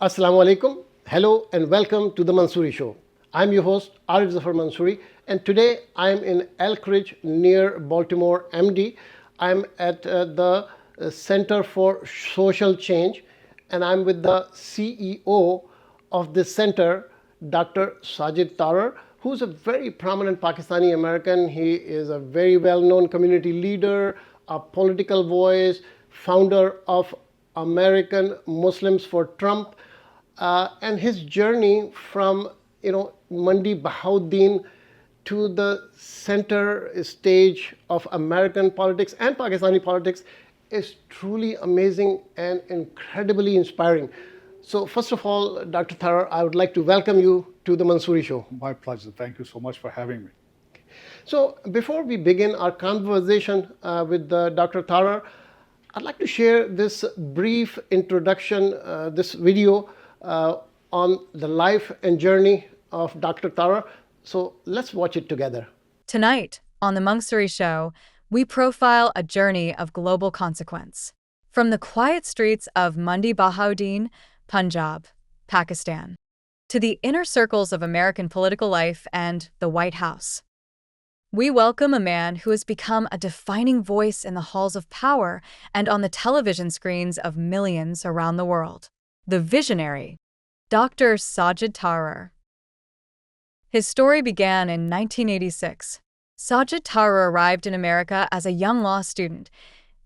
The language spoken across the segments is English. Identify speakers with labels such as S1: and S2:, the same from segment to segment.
S1: Assalamu alaikum. Hello and welcome to the Mansuri Show. I'm your host Arif Mansuri, and today I'm in Elk Ridge near Baltimore, MD. I'm at the Center for Social Change, and I'm with the CEO of this center, Dr. Sajid Tarar, who's a very prominent Pakistani-American. He is a very well-known community leader, a political voice, founder of American Muslims for Trump, and his journey from Mandi Bahauddin to the center stage of American politics and Pakistani politics is truly amazing and incredibly inspiring. So first of all, Dr. Tarar, I would like to welcome you to the Mansuri Show.
S2: My pleasure. Thank you so much for having me.
S1: So before we begin our conversation with Dr. Tarar, I'd like to share this brief introduction, this video on the life and journey of Dr. Tarar. So let's watch it together.
S3: Tonight, on the Mansuri Show, we profile a journey of global consequence. From the quiet streets of Mandi Bahauddin, Punjab, Pakistan, to the inner circles of American political life and the White House. We welcome a man who has become a defining voice in the halls of power and on the television screens of millions around the world. The visionary, Dr. Sajid Tarar. His story began in 1986. Sajid Tarar arrived in America as a young law student,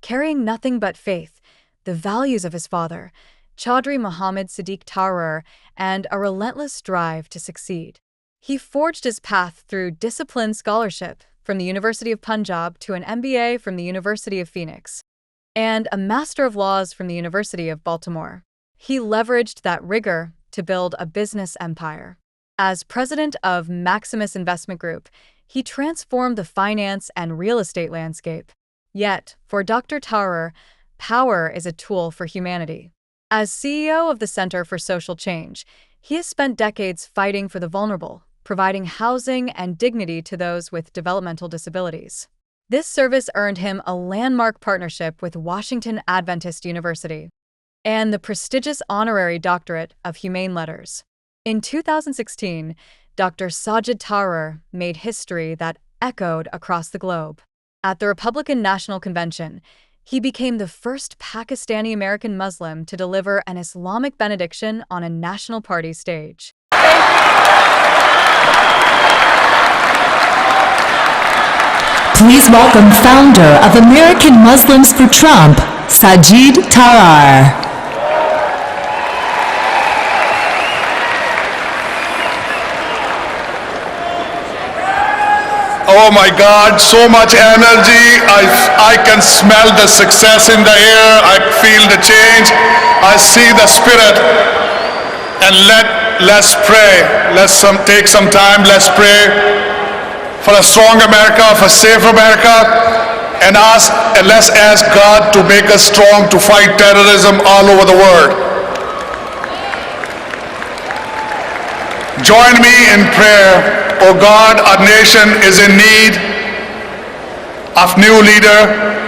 S3: carrying nothing but faith, the values of his father, Chaudhry Muhammad Siddiq Tarar, and a relentless drive to succeed. He forged his path through disciplined scholarship from the University of Punjab to an MBA from the University of Phoenix, and a Master of Laws from the University of Baltimore. He leveraged that rigor to build a business empire. As president of Maximus Investment Group, he transformed the finance and real estate landscape. Yet, for Dr. Tarar, power is a tool for humanity. As CEO of the Center for Social Change, he has spent decades fighting for the vulnerable, providing housing and dignity to those with developmental disabilities. This service earned him a landmark partnership with Washington Adventist University and the prestigious honorary doctorate of Humane Letters. In 2016, Dr. Sajid Tarar made history that echoed across the globe. At the Republican National Convention, he became the first Pakistani-American Muslim to deliver an Islamic benediction on a national party stage.
S4: Please welcome founder of American Muslims for Trump, Sajid Tarar.
S2: Oh my God, so much energy. I can smell the success in the air. I feel the change. I see the spirit. And let's pray. Let's take some time. Let's pray for a strong America, for a safe America. And let's ask God to make us strong to fight terrorism all over the world. Join me in prayer. Oh God, our nation is in need of new leader,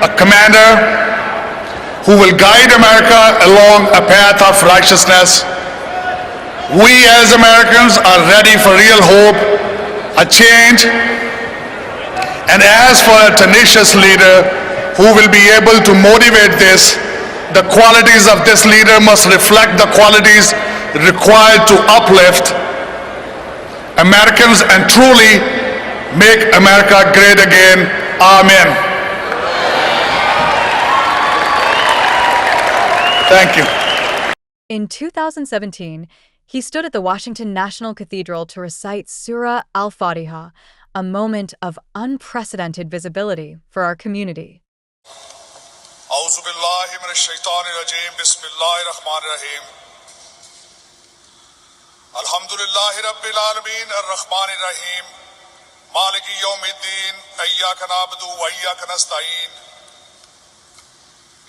S2: a commander who will guide America along a path of righteousness. We as Americans are ready for real hope, a change, and as for a tenacious leader who will be able to motivate this, the qualities of this leader must reflect the qualities required to uplift Americans and truly make America great again. Amen. Thank you.
S3: In 2017, he stood at the Washington National Cathedral to recite Surah Al-Fatiha, a moment of unprecedented visibility for our community.
S2: A'udhu billahi minash shaitanir rajeem. Bismillahir rahmanir rahim. Alhamdulillahi Rabbil Alameen Ar-Rahmanir Rahim Maliki Yawmiddin Iyyaka na'budu wa iyyaka nasta'een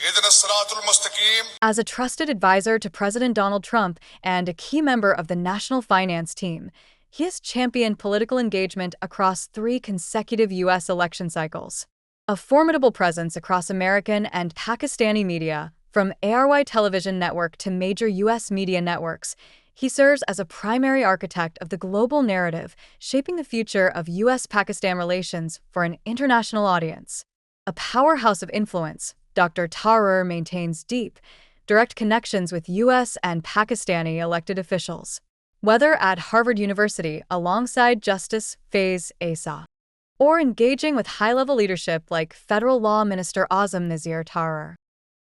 S2: Ihdinas siratal mustaqim.
S3: As a trusted advisor to President Donald Trump and a key member of the national finance team, he has championed political engagement across 3 consecutive U.S. election cycles. A formidable presence across American and Pakistani media, From ARY television network to major U.S. media networks, he serves as a primary architect of the global narrative, shaping the future of U.S.-Pakistan relations for an international audience. A powerhouse of influence, Dr. Tarar maintains deep, direct connections with U.S. and Pakistani elected officials, whether at Harvard University alongside Justice Faiz Asa, or engaging with high-level leadership like Federal Law Minister Azam Nazir Tarar.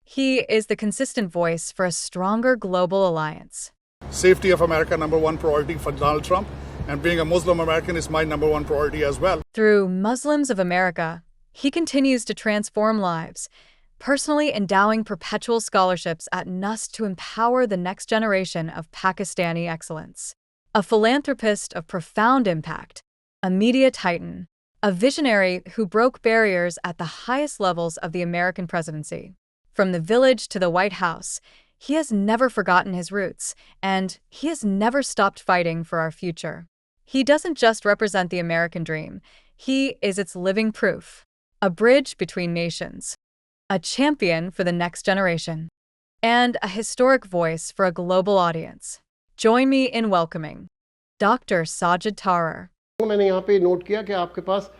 S3: He is the consistent voice for a stronger global alliance.
S2: Safety of America, number one priority for Donald Trump, and being a Muslim American is my number one priority as well.
S3: Through Muslims of America, he continues to transform lives, personally endowing perpetual scholarships at NUST to empower the next generation of Pakistani excellence. A philanthropist of profound impact, a media titan, a visionary who broke barriers at the highest levels of the American presidency. From the village to the White House, he has never forgotten his roots, and he has never stopped fighting for our future. He doesn't just represent the American dream, he is its living proof. A bridge between nations, a champion for the next generation, and a historic voice for a global audience. Join me in welcoming Dr. Sajid Tarar.
S1: मैंने यहाँ पे note किया कि आपके पास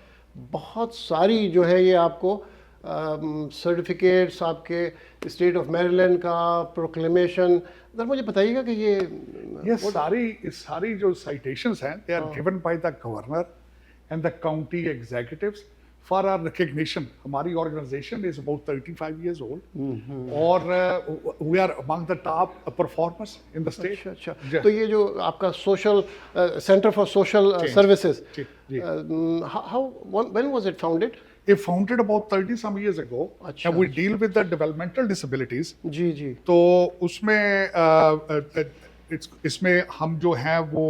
S1: बहुत सारी जो है ये आपको सर्टिफिकेट्स आपके स्टेट ऑफ मैरीलैंड का प्रोक्लेमेशन अगर मुझे बताइएगा कि
S5: ये सारी जो साइटेशंस हैं they are given by the governor and the county executives for our recognition. हमारी organisation is about 35 years old और we are among the top performers in the state.
S1: अच्छा तो ये जो आपका social centre for social services how when was it founded?
S5: It founded about 30 some years ago.
S1: अच्छा,
S5: and we deal with the developmental disabilities.
S1: जी जी.
S5: तो उसमें इसमें हम जो हैं वो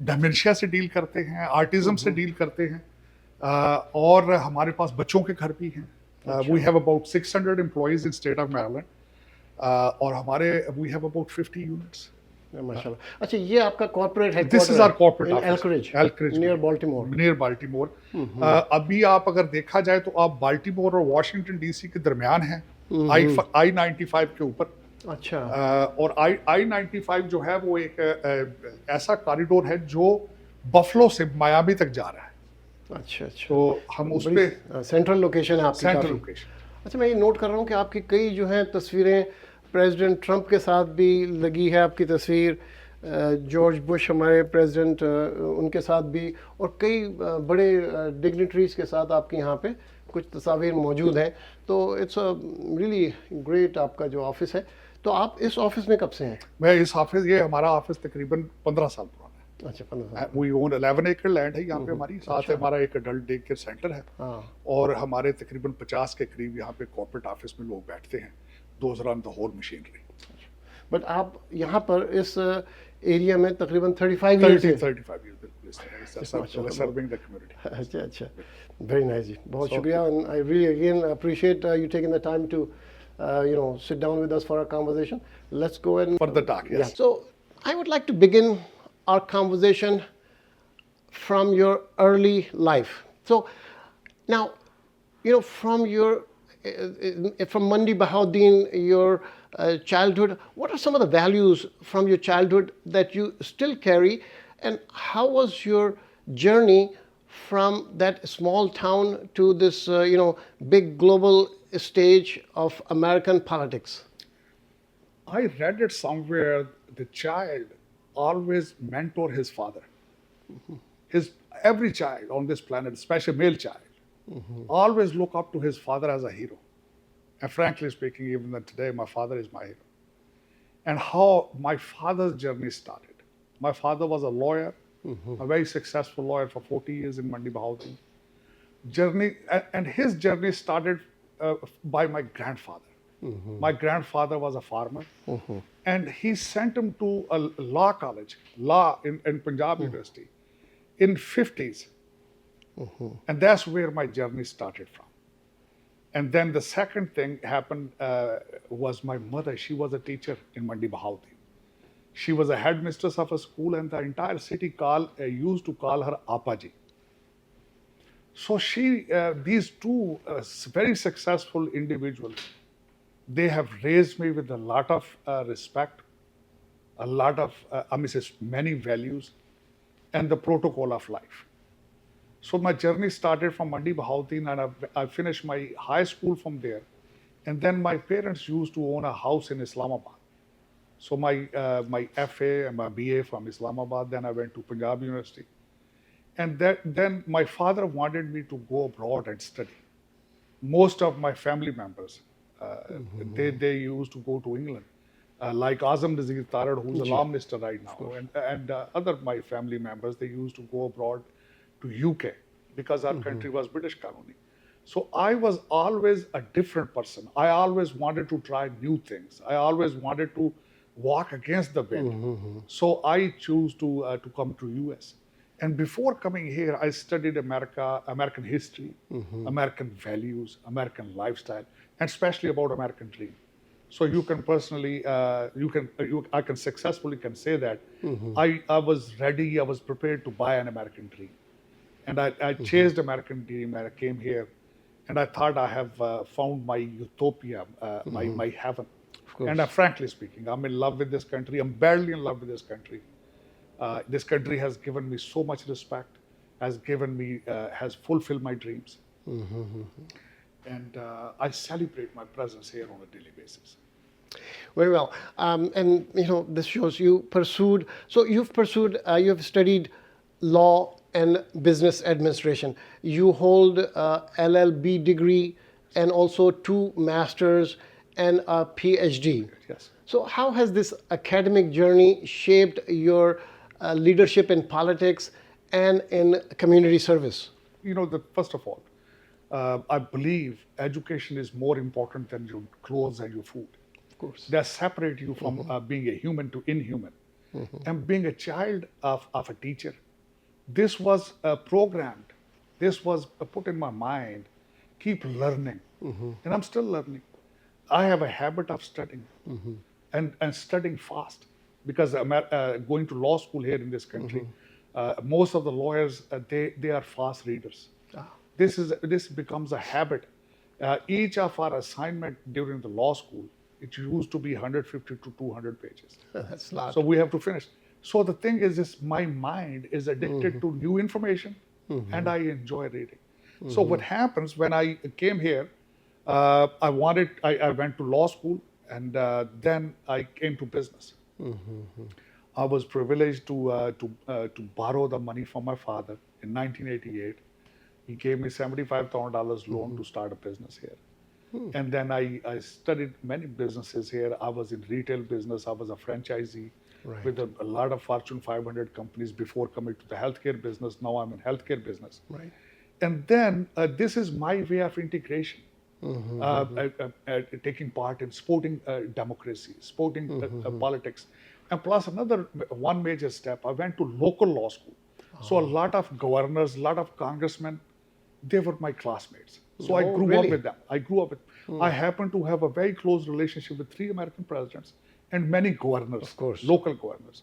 S5: डिमेंशिया से डील करते हैं, आर्टिज्म से डील करते हैं और हमारे पास बच्चों के घर भी हैं. We have about 600 employees in state of Maryland और हमारे we have about 50 units.
S1: माशाल्लाह. अच्छा ये आपका corporate headquarter
S5: This is our corporate office.
S1: Elkridge near Baltimore.
S5: Near Baltimore. अभी आप अगर देखा जाए तो आप बाल्टीमोर और वाशिंगटन डीसी के दरमियान हैं, I-95 के ऊपर.
S1: अच्छा.
S5: और I-95 जो है वो एक ऐसा कॉरिडोर है जो बफलो से मायामी तक जा रहा है.
S1: अच्छा अच्छा.
S5: तो हम उस पे
S1: सेंट्रल लोकेशन है आपकी.
S5: Central location.
S1: अच्छा मैं ये नोट कर रहा हूँ कि आपकी कई जो हैं तस्वीरें प्रेसिडेंट ट्रंप के साथ भी लगी है. आपकी तस्वीर जॉर्ज बुश हमारे प्रेसिडेंट उनके साथ भी और कई बड़े डिग्निटरीज के साथ आपके यहाँ पे कुछ तस्वीर मौजूद हैं. तो इट्स रियली ग्रेट आपका जो ऑफिस है. तो आप इस ऑफिस में कब से हैं?
S5: मैं इस ऑफिस ये हमारा ऑफिस तकरीबन 15 साल पुराना है.
S1: अच्छा 15 साल.
S5: वी ओन 11 एकड़ लैंड है यहाँ पे हमारी. साथ हमारा एक अडल्ट डे केयर सेंटर है और हमारे तकरीबन 50 के करीब यहाँ पे कॉर्पोरेट ऑफिस में लोग बैठते हैं. Those run the whole machinery.
S1: But आप यहाँ पर इस एरिया में तकरीबन 35 years
S5: serving the community.
S1: अच्छा अच्छा. Very nice जी. बहुत शुक्रिया. And I really again appreciate you taking the time to sit down with us for our conversation. Let's go and
S5: For the talk, yes.
S1: Yeah. So I would like to begin our conversation from your early life. So now, from your from Mandi Bahauddin, your childhood, what are some of the values from your childhood that you still carry, and how was your journey from that small town to this big global stage of American politics?
S5: I read it somewhere. The child always mentor his father. Every child on this planet, especially male child, always look up to his father as a hero. And frankly speaking, even today, my father is my hero. And how my father's journey started. My father was a lawyer, a very successful lawyer for 40 years in Mandi Bahauddin. And his journey started by my grandfather. My grandfather was a farmer, and he sent him to a law college, in Punjab University, in 50s. And that's where my journey started from. And then the second thing happened was my mother. She was a teacher in Mandi Bahauddin. She was a headmistress of a school, and the entire city used to call her Apaji. So these two very successful individuals They have raised me with a lot of respect, a lot of, many values, and the protocol of life. So my journey started from Mandi Bahauddin, and I finished my high school from there. And then my parents used to own a house in Islamabad. So my FA and my BA from Islamabad, then I went to Punjab University. And then my father wanted me to go abroad and study. Most of my family members, they used to go to England, like Sajid Tarar, who's a law minister right now, and other my family members, they used to go abroad to UK because our country was British colony. So I was always a different person. I always wanted to try new things. I always wanted to walk against the wind. So I chose to come to US. And before coming here, I studied American history, American values, American lifestyle, and especially about American dream. So you can personally, I can successfully can say that I was ready, I was prepared to buy an American dream. And I chased American dream, and I came here, and I thought I have found my utopia, my heaven. And frankly speaking, I'm in love with this country. I'm badly in love with this country. This country has given me so much respect, has fulfilled my dreams. And I celebrate my presence here on a daily basis.
S1: Very well. And this shows you pursued. So you have studied law and business administration. You hold a LLB degree and also 2 masters and a PhD.
S5: Yes.
S1: So how has this academic journey shaped your leadership in politics and in community service?
S5: First of all, I believe education is more important than your clothes and your food.
S1: Of course.
S5: That separate you from being a human to inhuman. And being a child of a teacher, this was programmed. This was put in my mind. Keep learning. And I'm still learning. I have a habit of studying and studying fast because going to law school here in this country, most of the lawyers, they are fast readers. This becomes a habit. Each of our assignment during the law school, it used to be 150 to 200 pages.
S1: That's a lot.
S5: So we have to finish. So the thing is, my mind is addicted to new information, and I enjoy reading. So what happens when I came here, I went to law school, and then I came to business. I was privileged to borrow the money from my father in 1988. He gave me $75,000 loan to start a business here. And then I studied many businesses here. I was in retail business. I was a franchisee with a lot of Fortune 500 companies before coming to the healthcare business. Now I'm in healthcare business.
S1: Right.
S5: And then this is my way of integration. Taking part in sporting democracy, sporting politics. And plus one major step, I went to local law school. So a lot of governors, a lot of congressmen, they were my classmates. So I grew up with them. I happen to have a very close relationship with 3 American presidents and many governors,
S1: of course,
S5: local governors.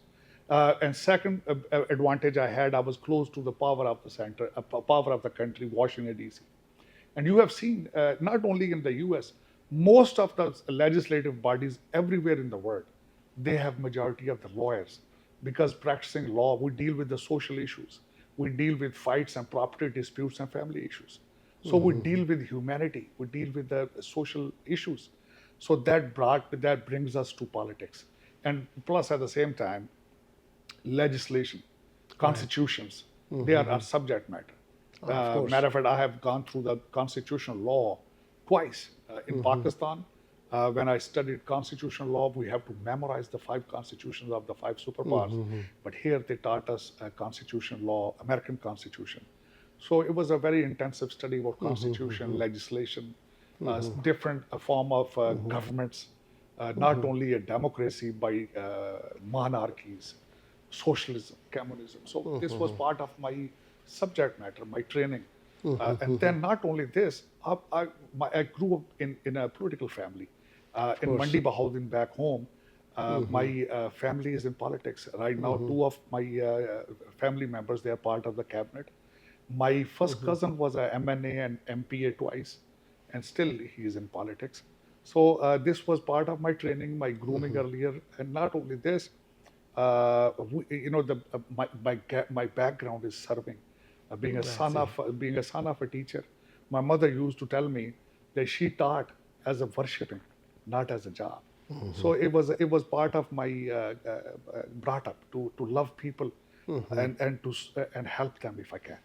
S5: And second advantage I had, I was close to the power of the center, power of the country, Washington, D.C. And you have seen, not only in the US, most of the legislative bodies everywhere in the world, they have majority of the lawyers, because practicing law, we deal with the social issues. We deal with fights and property disputes and family issues. So we deal with humanity. We deal with the social issues. So that brings us to politics. And plus, at the same time, legislation, constitutions, they are our subject matter. Matter of fact, I have gone through the constitutional law twice. In Pakistan, when I studied constitutional law, we have to memorize the 5 constitutions of the 5 superpowers. But here they taught us constitutional law, American Constitution. So it was a very intensive study about constitution, legislation, different form of governments, not only a democracy, but monarchies, socialism, communism. So this was part of my subject matter, my training. And then not only this, I grew up in a political family. In Mandi Bahauddin back home, my family is in politics. Right now, 2 of my family members, they are part of the cabinet. My first cousin was a MNA and MPA twice, and still he is in politics. So this was part of my training, my grooming earlier, and not only this, my background is serving, being a son of a teacher. My mother used to tell me that she taught as a worshiping, not as a job. So it was part of my brought up to love people and help them if I can.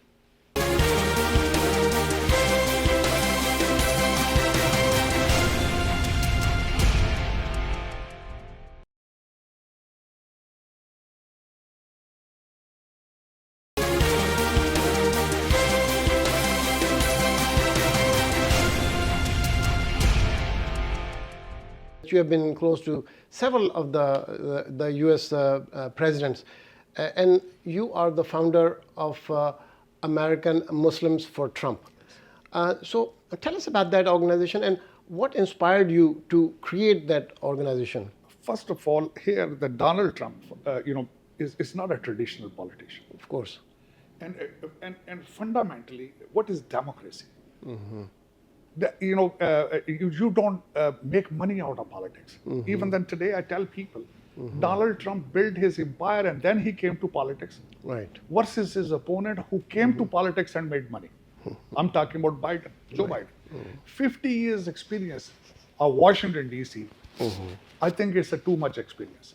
S1: You have been close to several of the U.S. Presidents, and you are the founder of American Muslims for Trump. So tell us about that organization and what inspired you to create that organization.
S5: First of all, here the Donald Trump, is not a traditional politician.
S1: Of course.
S5: And fundamentally, what is democracy? You don't make money out of politics. Even then today, I tell people, Donald Trump built his empire and then he came to politics.
S1: Right.
S5: Versus his opponent who came to politics and made money. I'm talking about Biden, Joe Biden. 50 years experience of Washington, D.C. I think it's a too much experience.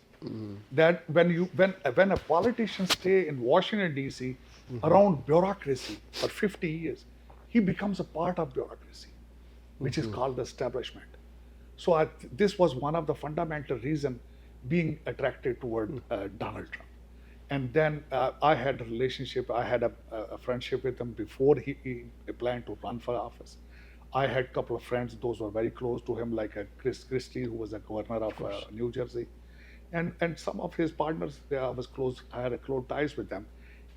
S5: That when a politician stay in Washington, D.C. around bureaucracy for 50 years, he becomes a part of bureaucracy, which is called the establishment. So this was one of the fundamental reasons being attracted toward Donald Trump. And then I had a relationship, I had a friendship with him before he planned to run for office. I had a couple of friends, those were very close to him, like Chris Christie, who was a governor of New Jersey. And some of his partners, I had close ties with them.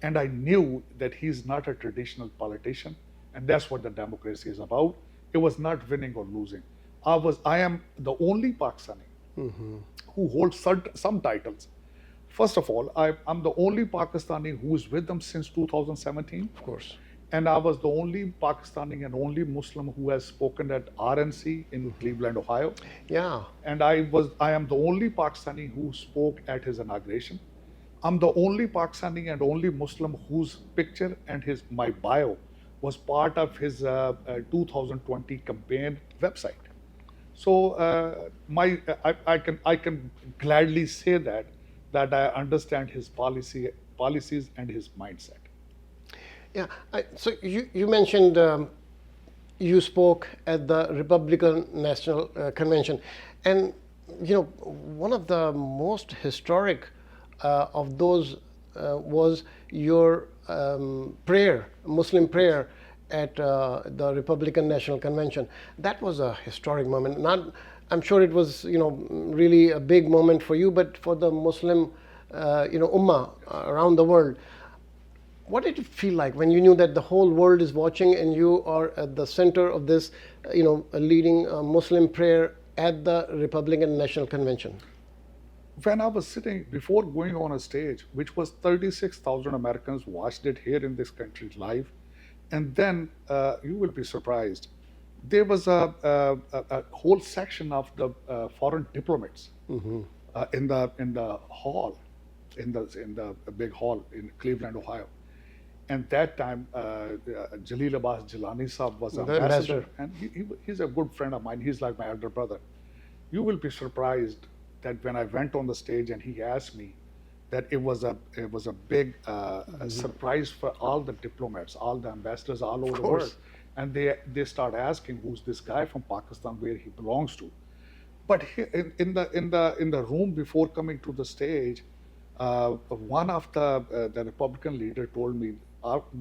S5: And I knew that he's not a traditional politician, and that's what the democracy is about. It was not winning or losing. I am the only Pakistani who holds some titles. First of all, I'm the only Pakistani who is with them since 2017.
S1: Of course.
S5: And I was the only Pakistani and only Muslim who has spoken at RNC in Cleveland, Ohio.
S1: Yeah.
S5: And I am the only Pakistani who spoke at his inauguration. I'm the only Pakistani and only Muslim whose picture and my bio was part of his 2020 campaign website. So I can gladly say that I understand his policies and his mindset.
S1: Yeah. So you mentioned you spoke at the Republican National Convention, and one of the most historic of those was your prayer, Muslim prayer at the Republican National Convention. That was a historic moment. I'm sure it was really a big moment for you, but for the Muslim ummah around the world. What did it feel like when you knew that the whole world is watching and you are at the center of this, leading Muslim prayer at the Republican National Convention?
S5: When I was sitting, before going on a stage, which was 36,000 Americans watched it here in this country live, and then you will be surprised, there was a whole section of the foreign diplomats in the hall, in the big hall in Cleveland, Ohio. And that time, Jalil Abbas Jilani Saab was an ambassador, and he's a good friend of mine. He's like my elder brother. You will be surprised that when I went on the stage and he asked me, that it was a big surprise for all the diplomats, all the ambassadors all over the world, and they start asking, who's this guy from Pakistan, where he belongs to. But in the room before coming to the stage, one of the Republican leader told me,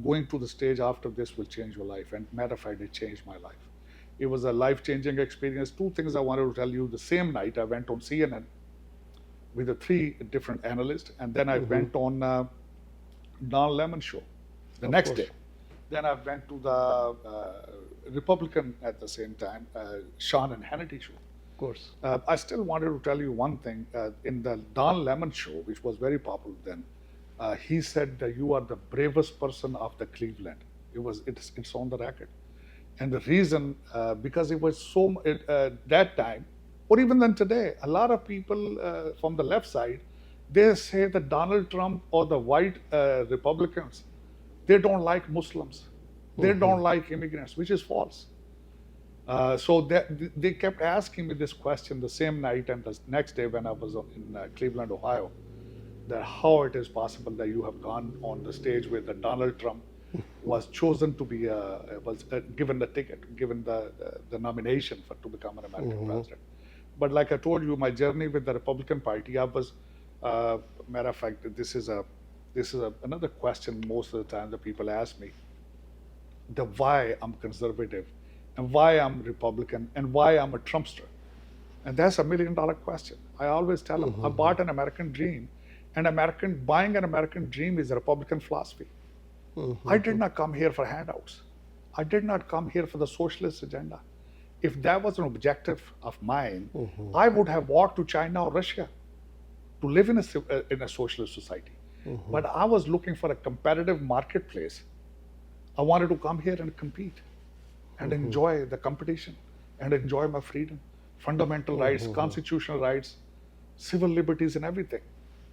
S5: going to the stage after this will change your life. And matter of fact, it changed my life. It was a life-changing experience. Two things I wanted to tell you. The same night, I went on CNN with the 3 different analysts, and then I went on Don Lemon Show the next day. Then I went to the Republican at the same time, Sean and Hannity Show.
S1: Of course.
S5: I still wanted to tell you one thing. In the Don Lemon Show, which was very popular then, he said that you are the bravest person of the Cleveland. It's on the record. And the reason, because it was so, that time, or even then today, a lot of people from the left side, they say that Donald Trump or the white Republicans, they don't like Muslims. They don't like immigrants, which is false. So they kept asking me this question the same night and the next day when I was in Cleveland, Ohio, that how it is possible that you have gone on the stage where the Donald Trump was chosen to be, given the ticket, given the nomination to become an American president. But like I told you, my journey with the Republican Party, I was, matter of fact, this is another question most of the time that people ask me, the why I'm conservative and why I'm Republican and why I'm a Trumpster. And that's $1 million question. I always tell them, I bought an American dream, and buying an American dream is a Republican philosophy. I did not come here for handouts. I did not come here for the socialist agenda. If that was an objective of mine, I would have walked to China or Russia to live in a socialist society. But I was looking for a competitive marketplace. I wanted to come here and compete and enjoy the competition and enjoy my freedom, fundamental rights, constitutional rights, civil liberties and everything.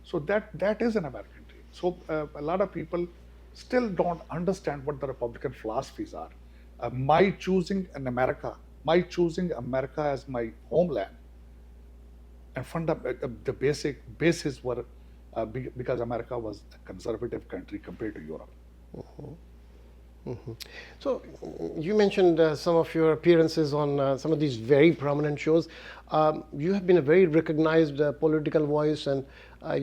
S5: So that is an American dream. So a lot of people still don't understand what the Republican philosophies are. My choosing America as my homeland, and the basic basis were because America was a conservative country compared to Europe.
S1: So you mentioned some of your appearances on some of these very prominent shows. You have been a very recognized political voice, and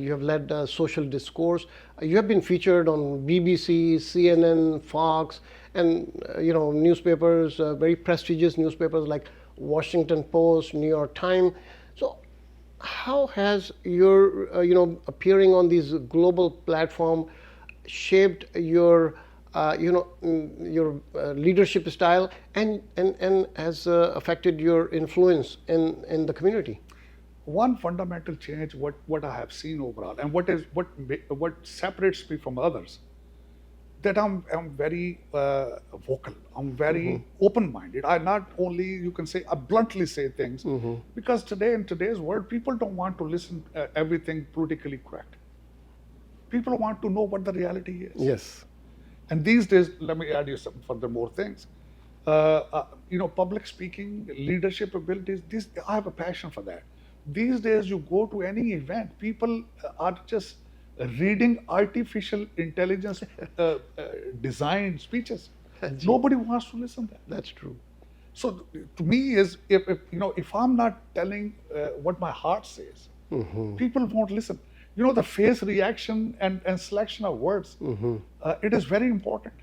S1: you have led social discourse. You have been featured on BBC, CNN, Fox, and newspapers, very prestigious newspapers like Washington Post, New York Times. So how has your appearing on these global platform shaped your your leadership style and has affected your influence in the community?
S5: One fundamental change, what I have seen overall, and what separates me from others, that I'm very vocal. I'm very open-minded. I not only, you can say, I bluntly say things, because today in today's world, people don't want to listen everything politically correct. People want to know what the reality is.
S1: Yes.
S5: And these days, let me add you some further more things. Public speaking, leadership abilities, I have a passion for that. These days, you go to any event, people are just reading artificial intelligence designed speeches. Nobody wants to listen to that.
S1: That's true.
S5: So to me, is if I'm not telling what my heart says, people won't listen. The face reaction and selection of words, it is very important.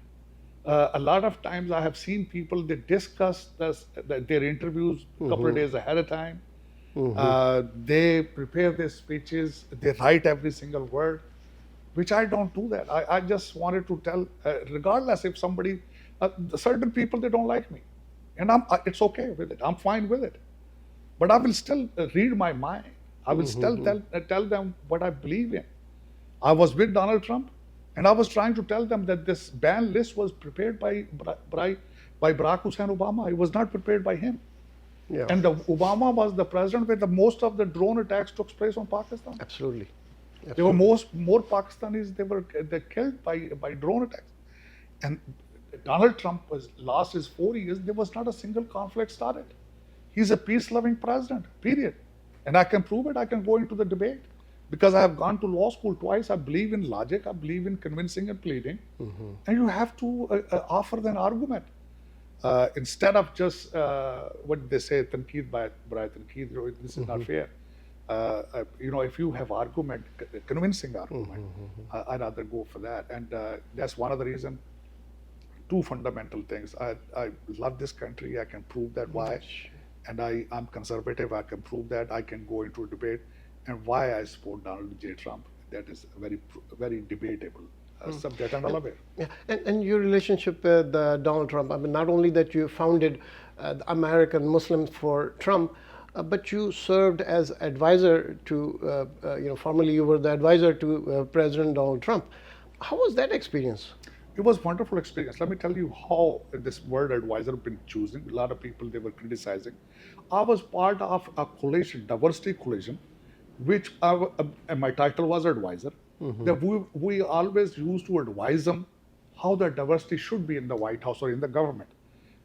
S5: A lot of times I have seen people, they discuss their interviews a couple of days ahead of time. They prepare their speeches, they write every single word, which I don't do that. I just wanted to tell, regardless if somebody, certain people, they don't like me. And it's okay with it, I'm fine with it. But I will still read my mind. I will still tell them what I believe in. I was with Donald Trump, and I was trying to tell them that this ban list was prepared by Barack Hussein Obama. It was not prepared by him.
S1: Yeah.
S5: And Obama was the president where the most of the drone attacks took place on Pakistan.
S1: Absolutely.
S5: There were more Pakistanis, they killed by drone attacks. And Donald Trump lost his 4 years, there was not a single conflict started. He's a peace-loving president, period. And I can prove it, I can go into the debate. Because I have gone to law school twice, I believe in logic, I believe in convincing and pleading. And you have to offer an argument. Instead of just, what they say, tanqeed by tanqeed, this is not fair. If you have argument, convincing argument, I'd rather go for that. And that's one of the reasons. Two fundamental things. I love this country, I can prove that why. And I'm conservative, I can prove that, I can go into a debate. And why I support Donald J. Trump, that is a very, very debatable subject, and I love it.
S1: Yeah, and your relationship with Donald Trump, I mean, not only that you founded the American Muslims for Trump, but you served as advisor to, formerly you were the advisor to President Donald Trump. How was that experience?
S5: It was a wonderful experience. Let me tell you how this word advisor been choosing. A lot of people, they were criticizing. I was part of a coalition, diversity coalition, which and my title was advisor. That we always used to advise them how the diversity should be in the White House or in the government.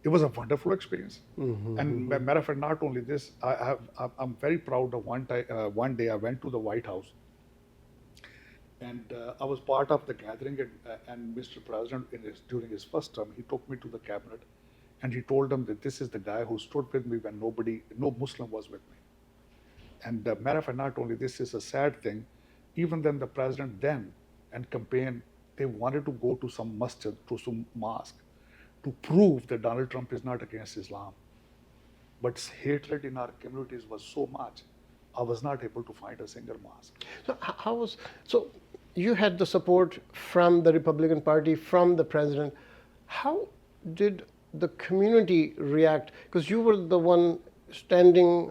S5: It was a wonderful experience. And matter of fact, not only this, I'm very proud of one day I went to the White House, and I was part of the gathering, and Mr. President, during his first term, he took me to the cabinet, and he told them that this is the guy who stood with me when no Muslim was with me. And matter of fact, not only this is a sad thing, even then the president and campaign, they wanted to go to some masjid, to some mosque, to prove that Donald Trump is not against Islam. But hatred in our communities was so much, I was not able to find a single mosque.
S1: So you had the support from the Republican Party, from the president. How did the community react? Because you were the one standing,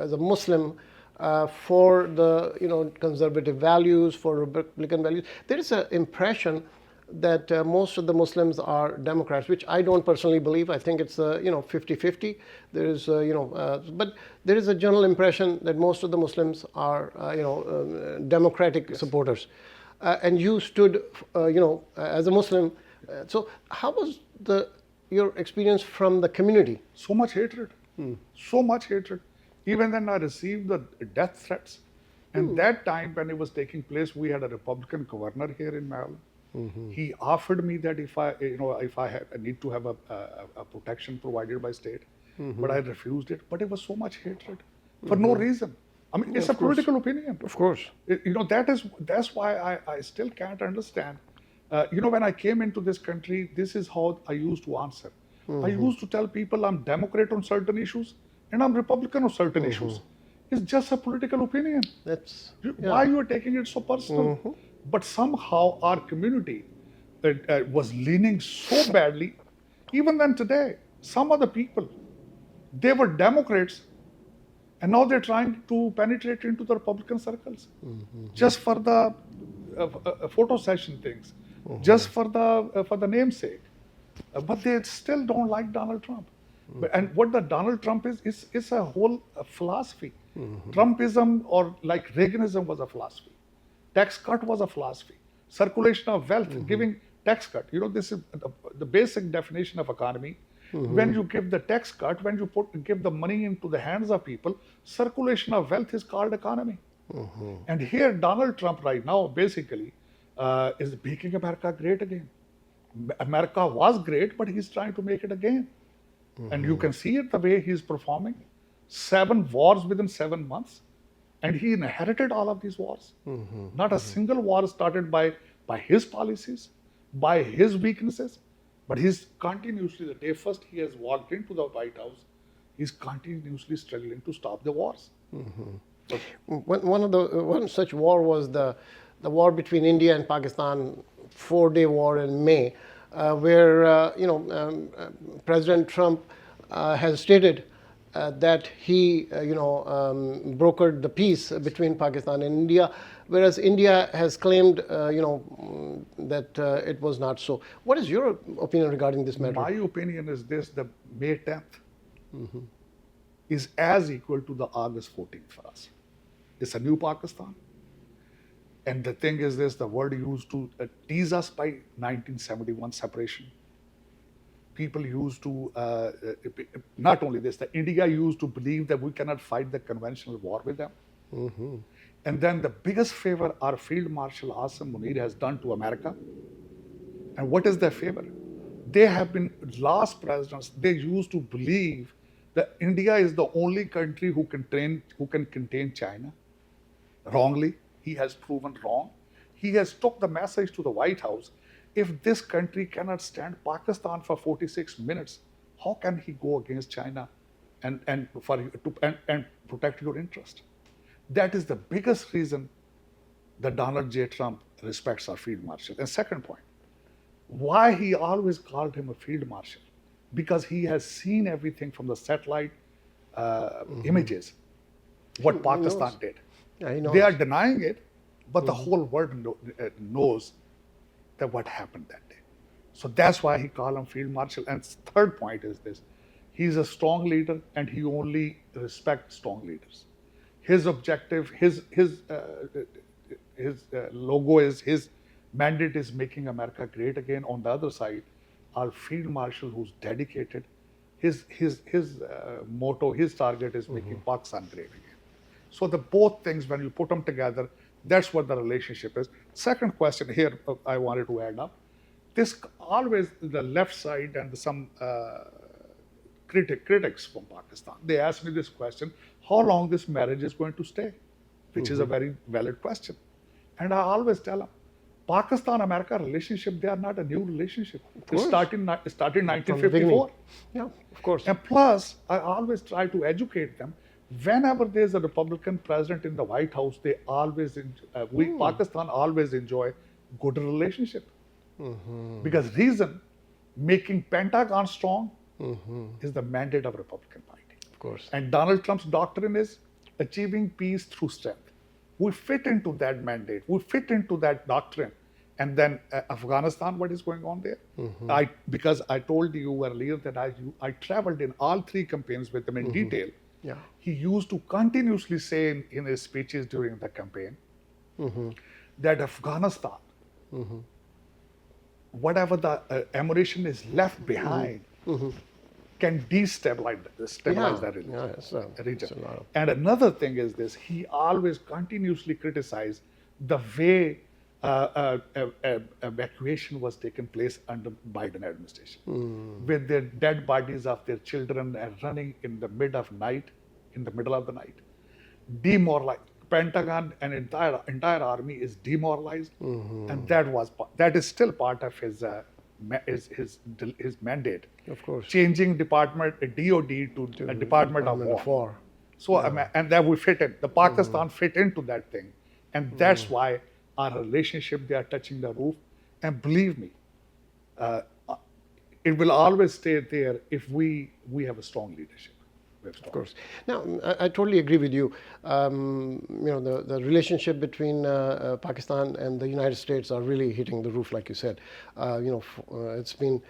S1: as a Muslim for the, conservative values, for Republican values. There is an impression that most of the Muslims are Democrats, which I don't personally believe. I think it's 50-50. There is but there is a general impression that most of the Muslims are Democratic supporters, and you stood as a Muslim. So how was your experience from the community?
S5: So much hatred, so much hatred. Even then I received the death threats. And that time when it was taking place, we had a Republican governor here in Maryland. He offered me that if I need to have a protection provided by state, but I refused it. But it was so much hatred for no reason. I mean, it's a political opinion.
S1: Of course.
S5: That's why I still can't understand. When I came into this country, this is how I used to answer. I used to tell people I'm Democrat on certain issues and I'm Republican on certain issues. It's just a political opinion. Why you are taking it so personal? But somehow our community was leaning so badly. Even then today, some of the people, they were Democrats, and now they're trying to penetrate into the Republican circles, just for the photo session things, just for the namesake. But they still don't like Donald Trump. And what the Donald Trump is a whole philosophy. Trumpism, or like Reaganism, was a philosophy. Tax cut was a philosophy. Circulation of wealth, giving tax cut. This is the basic definition of economy. When you give the tax cut, when you give the money into the hands of people, circulation of wealth is called economy. And here Donald Trump right now basically is making America great again. America was great, but he's trying to make it again. And you can see it the way he's performing. 7 wars within 7 months. And he inherited all of these wars. Not a single war started by his policies, by his weaknesses. But he's continuously, the day first he has walked into the White House, he's continuously struggling to stop the wars.
S1: One such war was the war between India and Pakistan, 4-day war in May, where President Trump has stated that he brokered the peace between Pakistan and India, whereas India has claimed that it was not so. What is your opinion regarding this matter?
S5: My opinion is this: the May 10th is as equal to the August 14th for us. It's a new Pakistan. And the thing is this: the word used to tease us by 1971 separation. People used to, not only this, that India used to believe that we cannot fight the conventional war with them. And then the biggest favor our Field Marshal Hassan Munir has done to America. And what is their favor? They have been, last presidents, they used to believe that India is the only country who can contain China. Wrongly, he has proven wrong. He has took the message to the White House. If this country cannot stand Pakistan for 46 minutes, how can he go against China and protect your interest? That is the biggest reason that Donald J. Trump respects our Field Marshal. And second point, why he always called him a Field Marshal? Because he has seen everything from the satellite images, what Pakistan did.
S1: Yeah, he knows.
S5: They are denying it, but the whole world knows that what happened that day. So that's why he called him Field Marshal. And third point is this: he's a strong leader, and he only respects strong leaders. His objective, his logo is, his mandate is making America great again. On the other side, our Field Marshal, who's dedicated, his motto, his target is making Pakistan great again. So the both things, when you put them together, that's what the relationship is. Second question here, I wanted to add up. This always, the left side and some critics from Pakistan, they ask me this question: how long this marriage is going to stay? Which is a very valid question. And I always tell them, Pakistan-America relationship, they are not a new relationship. It started in 1954.
S1: Yeah, of course.
S5: And plus, I always try to educate them. Whenever there's a Republican president in the White House, they always, Pakistan always enjoy good relationship. Because reason, making Pentagon strong is the mandate of Republican Party.
S1: Of course.
S5: And Donald Trump's doctrine is achieving peace through strength. We fit into that mandate. We fit into that doctrine. And then Afghanistan, what is going on there? Because I told you earlier that I traveled in all three campaigns with him in detail.
S1: Yeah.
S5: He used to continuously say in his speeches during the campaign that Afghanistan, whatever the ammunition is left behind, can destabilize that region.
S1: Yeah, it's a lot of...
S5: And another thing is this: he always continuously criticized the way evacuation was taking place under Biden administration, with their dead bodies of their children running in the middle of the night, demoralized. Pentagon and entire army is demoralized, and that is still part of his mandate.
S1: Of course.
S5: Changing department DOD to a Department of War. So and that we fit in. The Pakistan fit into that thing, and that's why our relationship, they are touching the roof. And believe me, it will always stay there if we have a strong leadership.
S1: Of course. Now, I totally agree with you. The relationship between Pakistan and the United States are really hitting the roof, like you said. It's been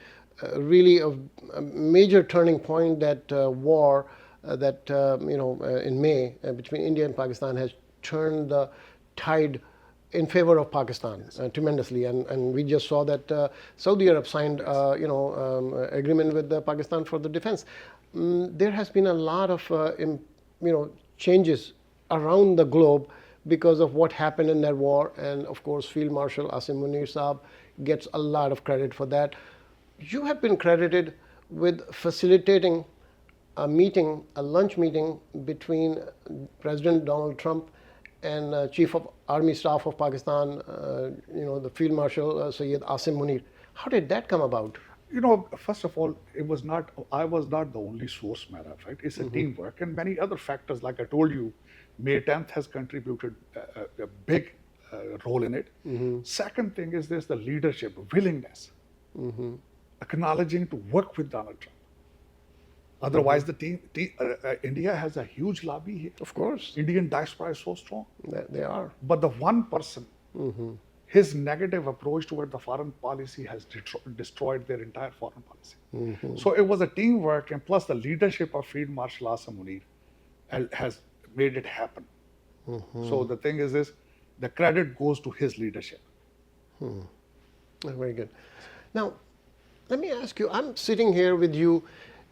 S1: really a major turning point, that war in May between India and Pakistan has turned the tide in favor of Pakistan tremendously, and we just saw that Saudi Arab signed agreement with Pakistan for the defense. There has been a lot of changes around the globe because of what happened in that war, and of course Field Marshal Asim Munir Saab gets a lot of credit for that. You have been credited with facilitating a lunch meeting between President Donald Trump and Chief of Army Staff of Pakistan, the Field Marshal Sajid Asim Munir. How did that come about?
S5: First of all, I was not the only source, matter of fact. It's a teamwork, and many other factors. Like I told you, May 10th has contributed a big role in it. Second thing is this: the leadership, willingness, acknowledging to work with Donald Trump. Otherwise, India has a huge lobby here.
S1: Of course.
S5: Indian diaspora is so strong.
S1: They are.
S5: But the one person, his negative approach toward the foreign policy has destroyed their entire foreign policy. So it was a teamwork, and plus the leadership of Field Marshal Asim Munir has made it happen. So the thing is this: the credit goes to his leadership.
S1: Very good. Now, let me ask you, I'm sitting here with you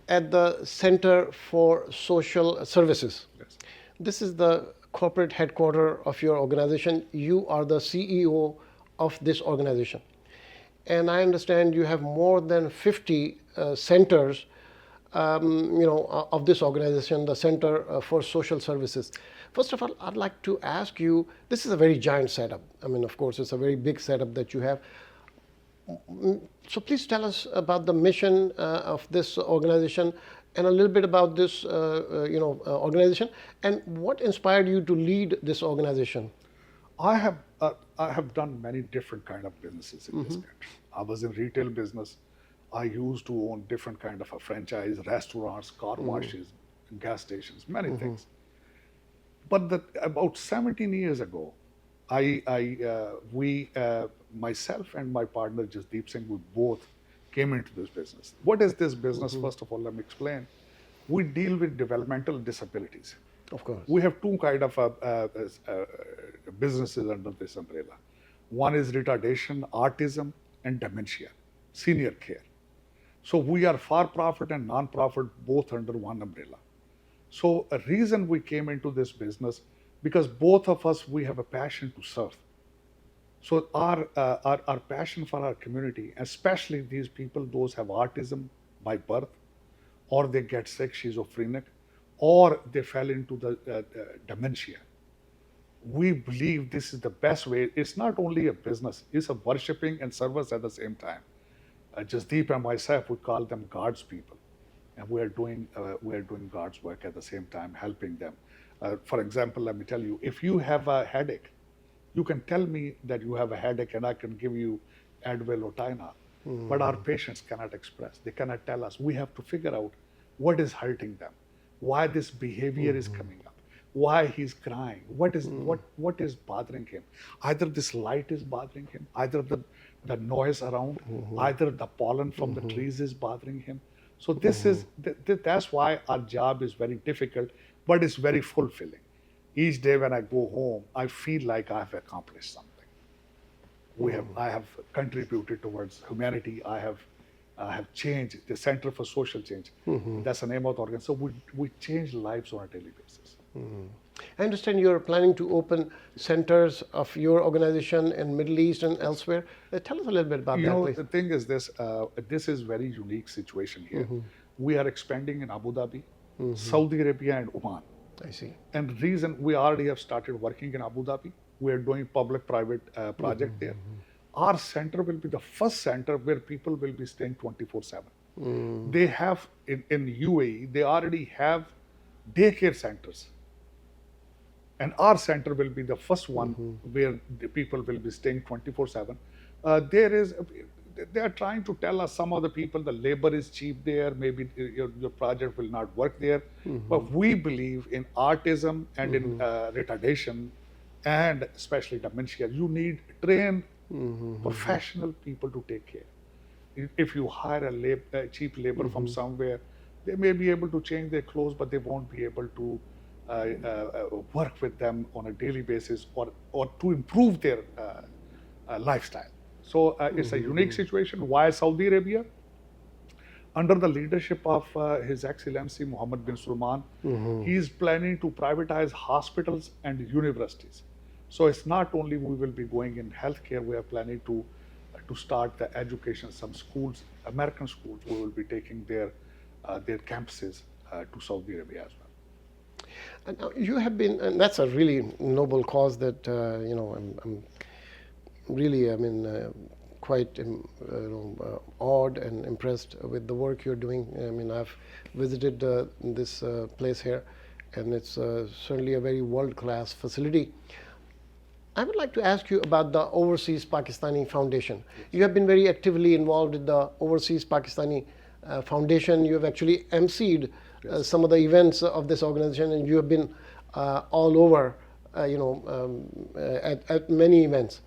S1: at the Center for Social Services.
S5: Yes.
S1: This is the corporate headquarters of your organization. You are the CEO of this organization. And I understand you have more than 50 centers of this organization, the Center for Social Services. First of all, I'd like to ask you, this is a very giant setup. I mean, of course, it's a very big setup that you have. So please tell us about the mission of this organization, and a little bit about this organization, and what inspired you to lead this organization.
S5: I have done many different kind of businesses in this country. I was in retail business. I used to own different kind of a franchise, restaurants, car washes, gas stations, many things. But about 17 years ago, myself and my partner Jasdeep Singh, we both came into this business. What is this business? First of all, let me explain. We deal with developmental disabilities.
S1: Of course.
S5: We have two kind of businesses under this umbrella. One is retardation, autism, and dementia, senior care. So we are for-profit and non-profit both under one umbrella. So a reason we came into this business, because both of us, we have a passion to serve. So our passion for our community, especially these people, those have autism by birth, or they get sick, schizophrenic, or they fell into the dementia. We believe this is the best way. It's not only a business, it's a worshipping and service at the same time. Jasdeep and myself, we call them God's people. And we are doing God's work at the same time, helping them. For example, let me tell you, if you have a headache, you can tell me that you have a headache and I can give you Advil or Tylenol. But our patients cannot express. They cannot tell us. We have to figure out what is hurting them, why this behavior is coming up, why he's crying, what is bothering him. Either this light is bothering him, either the noise around, either the pollen from the trees is bothering him. So this is that's why our job is very difficult, but it's very fulfilling. Each day when I go home, I feel like I have accomplished something. I have contributed towards humanity. I have changed the Center for Social Change. That's the name of the organ. So we change lives on a daily basis.
S1: I understand you're planning to open centers of your organization in Middle East and elsewhere. Tell us a little bit about that, please.
S5: The thing is this, this is very unique situation here. We are expanding in Abu Dhabi, Saudi Arabia and Oman.
S1: I see.
S5: And the reason we already have started working in Abu Dhabi, we are doing public-private project there. Our center will be the first center where people will be staying 24/7. They have, in UAE, they already have daycare centers. And our center will be the first one where the people will be staying 24/7. They are trying to tell us, some of the people, the labor is cheap there, maybe your project will not work there. But we believe in autism and in retardation, and especially dementia. You need trained professional people to take care. If you hire a cheap labor from somewhere, they may be able to change their clothes, but they won't be able to work with them on a daily basis or to improve their lifestyle. So it's a unique situation. Why Saudi Arabia? Under the leadership of His Excellency Mohammed bin Salman, he is planning to privatize hospitals and universities. So it's not only we will be going in healthcare, we are planning to start the education, some schools, American schools, we will be taking their campuses to Saudi Arabia as well.
S1: And now you have been, and that's a really noble cause that, I'm really, quite awed and impressed with the work you're doing. I've visited this place here, and it's certainly a very world-class facility. I would like to ask you about the Overseas Pakistani Foundation. You have been very actively involved with the Overseas Pakistani Foundation. You have actually emceed some of the events of this organization, and you have been all over, at many events.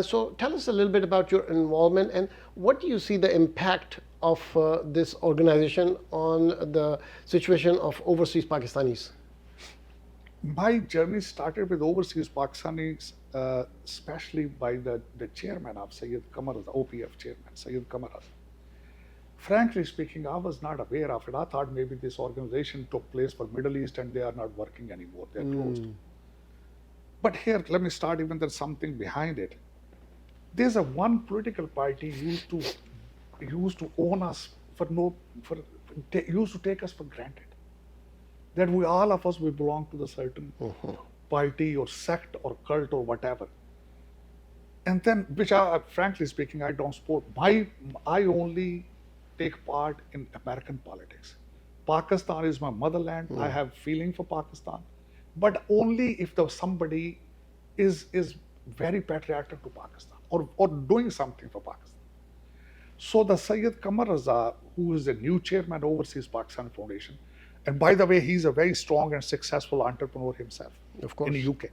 S1: So tell us a little bit about your involvement, and what do you see the impact of this organization on the situation of overseas Pakistanis?
S5: My journey started with overseas Pakistanis, especially by the chairman of Sayyid Qamar, the OPF chairman, Sayyid Qamar. Frankly speaking, I was not aware of it. I thought maybe this organization took place for Middle East and they are not working anymore. They're closed. But here, let me start, even there's something behind it. There's one political party used to own us used to take us for granted. That all of us, we belong to the certain party or sect or cult or whatever. And then, which frankly speaking, I don't support. I only take part in American politics. Pakistan is my motherland. I have feeling for Pakistan. But only if somebody is very patriotic to Pakistan or doing something for Pakistan. So the Sayyid Qamar Raza, who is the new chairman of Overseas Pakistan Foundation, and by the way, he's a very strong and successful entrepreneur himself,
S1: of course,
S5: in the UK.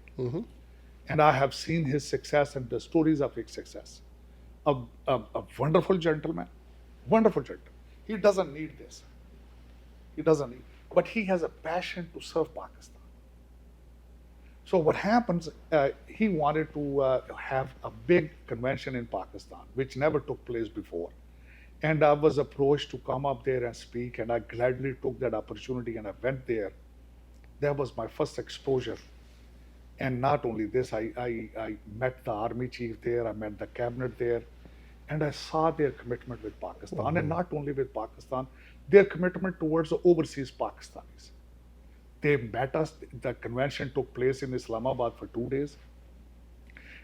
S5: And I have seen his success and the stories of his success. A wonderful gentleman, wonderful gentleman. He doesn't need this. He doesn't need, but he has a passion to serve Pakistan. So what happens, he wanted to have a big convention in Pakistan, which never took place before. And I was approached to come up there and speak, and I gladly took that opportunity and I went there. That was my first exposure. And not only this, I met the army chief there, I met the cabinet there, and I saw their commitment with Pakistan, and not only with Pakistan, their commitment towards the overseas Pakistanis. They met us, the convention took place in Islamabad for 2 days.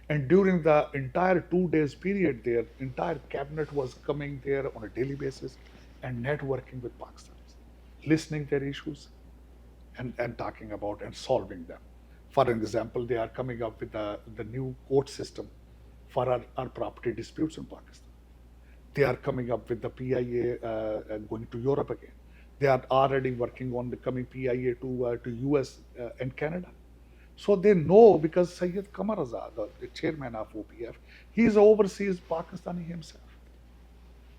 S5: And during the entire 2 days period there, entire cabinet was coming there on a daily basis and networking with Pakistanis, listening their issues and talking about and solving them. For example, they are coming up with the new court system for our property disputes in Pakistan. They are coming up with the PIA going to Europe again. They are already working on becoming PIA to US and Canada. So they know, because Syed Qamar Azad, the chairman of OPF, he is overseas Pakistani himself.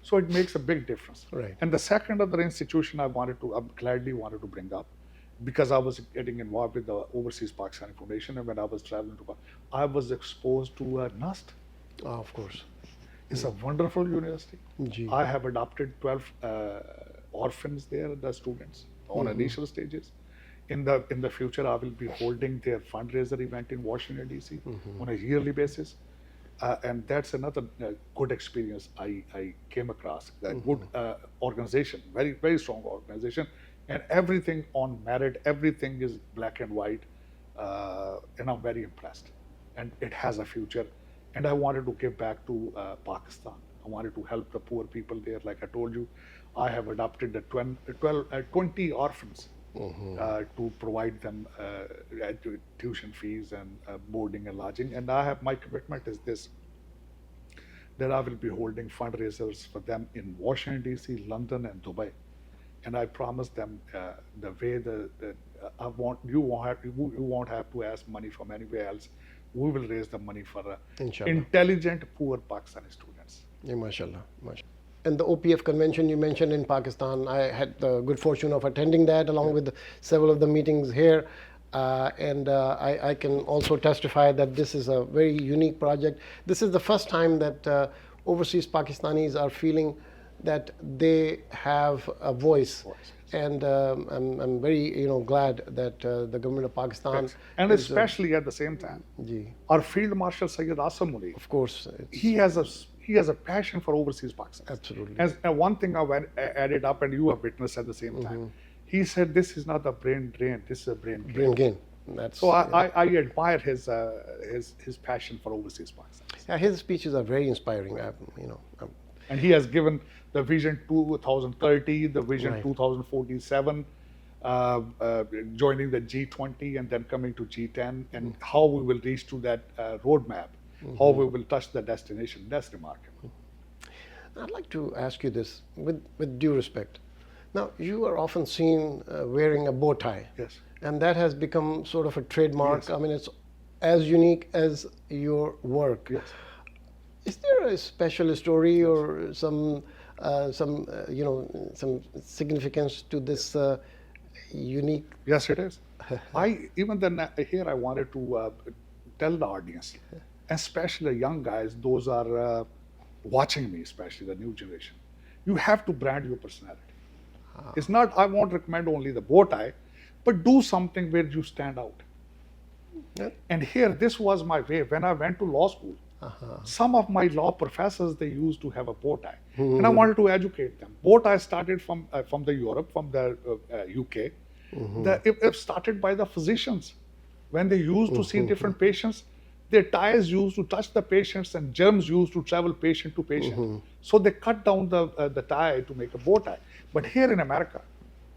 S5: So it makes a big difference.
S1: Right.
S5: And the second other institution I gladly wanted to bring up, because I was getting involved with the Overseas Pakistani Foundation, and when I was traveling to I was exposed to NUST.
S1: Of course.
S5: It's a wonderful university.
S1: Gee.
S5: I have adopted 12 orphans there, the students, on initial stages. In the future, I will be holding their fundraiser event in Washington, D.C. On a yearly basis. And that's another good experience I came across. A good organization, very, very strong organization. And everything on merit, everything is black and white. And I'm very impressed. And it has a future. And I wanted to give back to Pakistan. I wanted to help the poor people there. Like I told you, I have adopted the 20 orphans to provide them tuition fees and boarding and lodging. And my commitment is this, that I will be holding fundraisers for them in Washington, D.C., London, and Dubai. And I promise them the way you won't have to ask money from anywhere else. We will raise the money for intelligent, poor Pakistani students.
S1: Yeah, mashallah. And the OPF convention you mentioned in Pakistan, I had the good fortune of attending that along with several of the meetings here. And I can also testify that this is a very unique project. This is the first time that overseas Pakistanis are feeling that they have a voice. And I'm very glad that the government of Pakistan
S5: and especially at the same time, our Field Marshal Syed Asim Muli,
S1: of course,
S5: he has a passion for overseas Pakistan.
S1: Absolutely.
S5: And one thing I added up, and you have witnessed at the same time, he said this is not a brain drain, this is a brain gain.
S1: Brain gain.
S5: So I admire his passion for overseas Pakistan.
S1: Yeah, his speeches are very inspiring.
S5: And he has given the Vision 2030, the Vision 2047, joining the G20 and then coming to G10, and how we will reach to that roadmap, how we will touch the destination. That's remarkable.
S1: I'd like to ask you this with due respect. Now, you are often seen wearing a bow tie.
S5: Yes.
S1: And that has become sort of a trademark.
S5: Yes.
S1: I mean, it's as unique as your work.
S5: Yes.
S1: Is there a special story or some significance to this unique?
S5: Yes, it is. Here I wanted to tell the audience, especially the young guys, those are watching me, especially the new generation. You have to brand your personality. It's not, I won't recommend only the bow tie, but do something where you stand out.
S1: Yeah.
S5: And here, this was my way. When I went to law school, some of my law professors, they used to have a bow tie. And I wanted to educate them. Bow tie started from the Europe, from the UK. It started by the physicians. When they used to see different patients, their ties used to touch the patients and germs used to travel patient to patient. So they cut down the tie to make a bow tie. But here in America,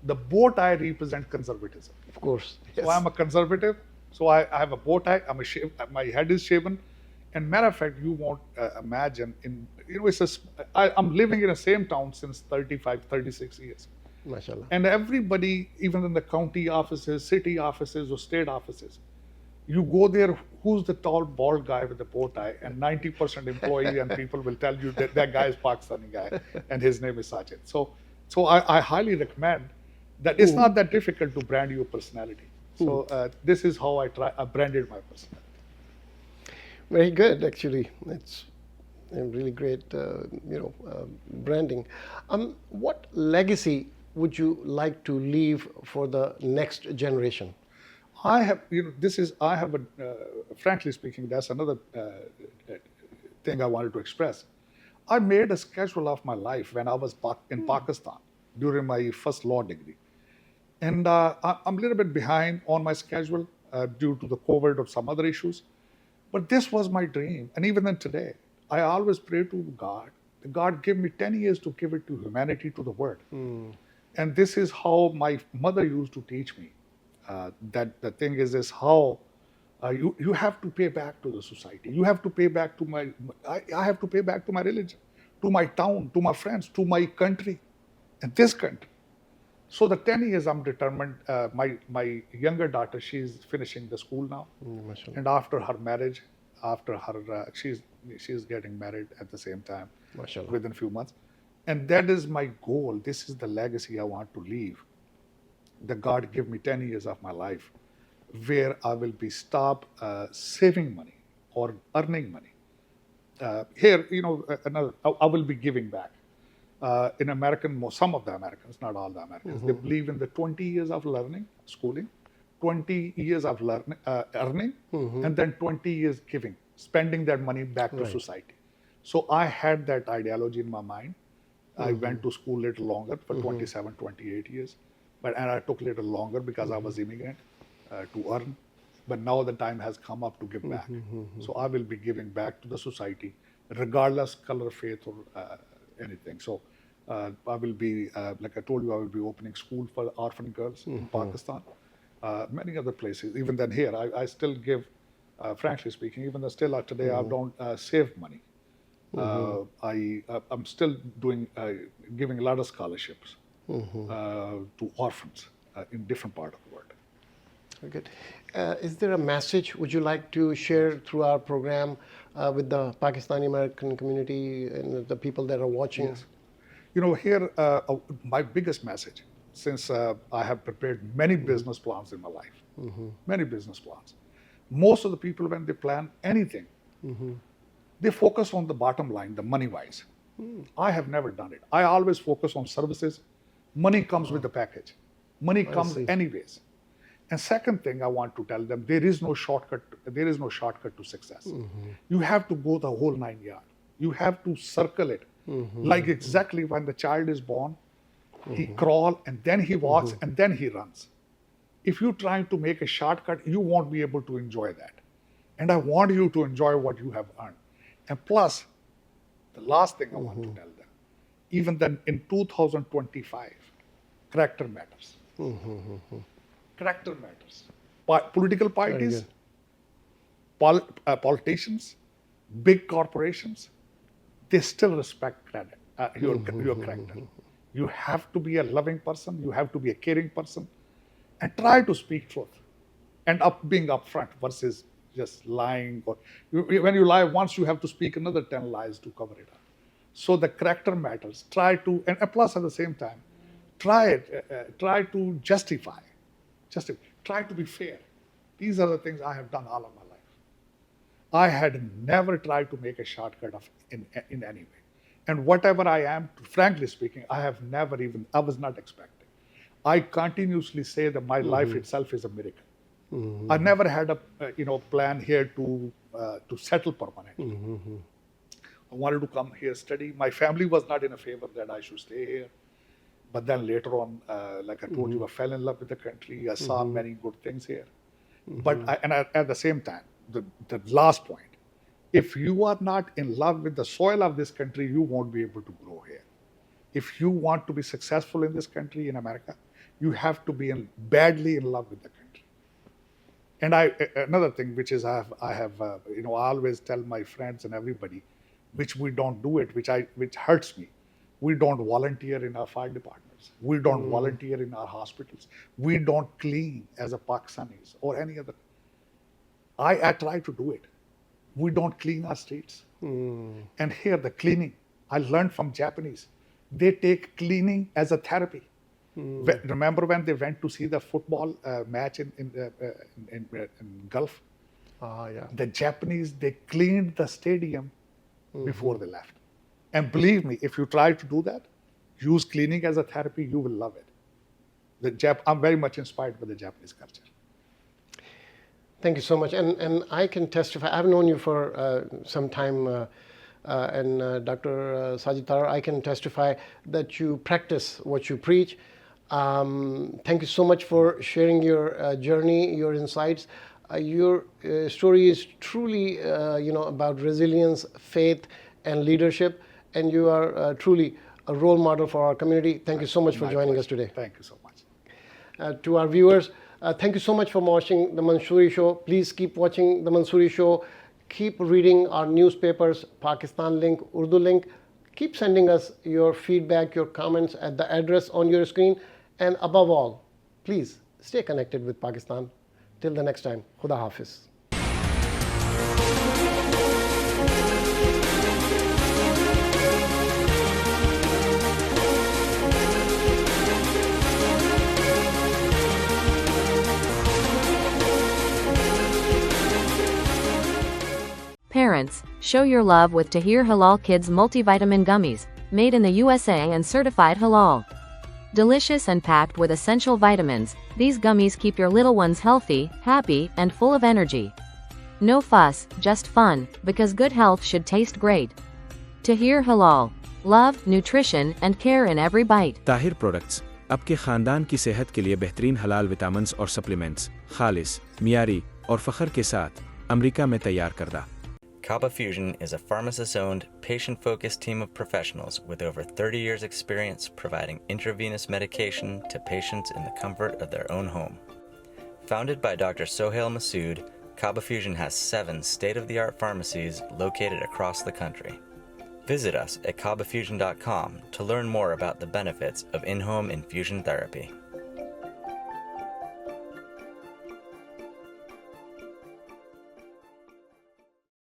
S5: the bow tie represents conservatism.
S1: Of course. Yes.
S5: So I'm a conservative. So I have a bow tie. My head is shaven. And matter of fact, you won't imagine. I'm living in the same town since 36 years.
S1: Mashallah.
S5: And everybody, even in the county offices, city offices, or state offices, You go there, who's the tall, bald guy with the bow tie? And 90% employee and people will tell you that that guy is Pakistani guy and his name is Sajid. So I highly recommend that it's not that difficult to brand your personality. So this is how I branded my personality.
S1: Very good, actually. It's a really great, branding. What legacy would you like to leave for the next generation?
S5: I have, frankly speaking, that's another thing I wanted to express. I made a schedule of my life when I was in Pakistan during my first law degree. And I'm a little bit behind on my schedule due to the COVID or some other issues. But this was my dream. And even then today, I always pray to God. God give me 10 years to give it to humanity, to the world. And this is how my mother used to teach me. That the thing is how you have to pay back to the society. You have to pay back to I have to pay back to my religion, to my town, to my friends, to my country, and this country. So the 10 years I'm determined. My younger daughter, she's finishing the school now, and after her marriage, she's getting married at the same time, within a few months, and that is my goal. This is the legacy I want to leave. That God give me 10 years of my life where I will be saving money or earning money. Here, I will be giving back. In some of the Americans, not all the Americans, they believe in the 20 years of learning, schooling, 20 years of earning, and then 20 years giving, spending that money back to society. So I had that ideology in my mind. I went to school a little longer for 27, 28 years. And I took a little longer because I was immigrant to earn. But now the time has come up to give back. So I will be giving back to the society, regardless color, faith, or anything. So I will be, like I told you, I will be opening school for orphan girls in Pakistan, many other places. Even then here, I still give, frankly speaking, even though still today I don't save money. I'm still giving a lot of scholarships. To orphans in different part of the world.
S1: Very good. Is there a message would you like to share through our program with the Pakistani-American community and the people that are watching?
S5: Yes. Here, my biggest message, since I have prepared many business plans in my life, many business plans. Most of the people, when they plan anything, they focus on the bottom line, the money-wise. I have never done it. I always focus on services. Money comes with the package. Money comes anyways. And second thing I want to tell them, there is no shortcut. There is no shortcut to success. You have to go the whole 9 yards. You have to circle it. Like exactly when the child is born, he crawls and then he walks and then he runs. If you're trying to make a shortcut, you won't be able to enjoy that. And I want you to enjoy what you have earned. And plus, the last thing I want to tell them, even then in 2025, character matters. Character matters. Political parties, politicians, big corporations, they still respect your character. You have to be a loving person, you have to be a caring person, and try to speak truth. And being upfront versus just lying. When you lie once, you have to speak another 10 lies to cover it up. So the character matters. Try to, and plus at the same time, try to justify. Try to be fair. These are the things I have done all of my life. I had never tried to make a shortcut in any way. And whatever I am, frankly speaking, I was not expecting. I continuously say that my life itself is a miracle. I never had a plan here to settle permanently. I wanted to come here, study. My family was not in a favor that I should stay here. But then later on, like I told you, I fell in love with the country. I saw many good things here. But at the same time, the last point, if you are not in love with the soil of this country, you won't be able to grow here. If you want to be successful in this country, in America, you have to be badly in love with the country. And another thing, which is I always tell my friends and everybody, which we don't do it, which hurts me. We don't volunteer in our fire departments. We don't volunteer in our hospitals. We don't clean as a Pakistanis or any other. I try to do it. We don't clean our streets. And here, the cleaning, I learned from Japanese. They take cleaning as a therapy. Remember when they went to see the football match in Gulf?
S1: Yeah.
S5: The Japanese, they cleaned the stadium before they left. And believe me, if you try to do that, use cleaning as a therapy, you will love it. I'm very much inspired by the Japanese culture.
S1: Thank you so much. And I can testify, I've known you for some time, and Dr. Sajid Tarar, I can testify that you practice what you preach. Thank you so much for sharing your journey, your insights. Your story is truly, about resilience, faith, and leadership, and you are truly a role model for our community. Thank you so much for joining us today.
S5: Thank you so much.
S1: To our viewers, thank you so much for watching The Mansuri Show. Please keep watching The Mansuri Show. Keep reading our newspapers, Pakistan Link, Urdu Link. Keep sending us your feedback, your comments at the address on your screen. And above all, please stay connected with Pakistan. Till the next time, Khuda Hafiz.
S6: Parents, show your love with Tahir Halal Kids multivitamin gummies, made in the USA and certified halal. Delicious and packed with essential vitamins, these gummies keep your little ones healthy, happy, and full of energy. No fuss, just fun, because good health should taste great. Tahir Halal. Love, nutrition, and care in every bite.
S7: Tahir products आपके खानदान की सेहत के लिए बेहतरीन हलाल vitamins और supplements, खालिस, मियारी और फखर के साथ अमेरिका में तैयार करदा।
S8: Kaba Fusion is a pharmacist-owned, patient-focused team of professionals with over 30 years' experience providing intravenous medication to patients in the comfort of their own home. Founded by Dr. Sohail Masood, Kaba Fusion has 7 state-of-the-art pharmacies located across the country. Visit us at kabafusion.com to learn more about the benefits of in-home infusion therapy.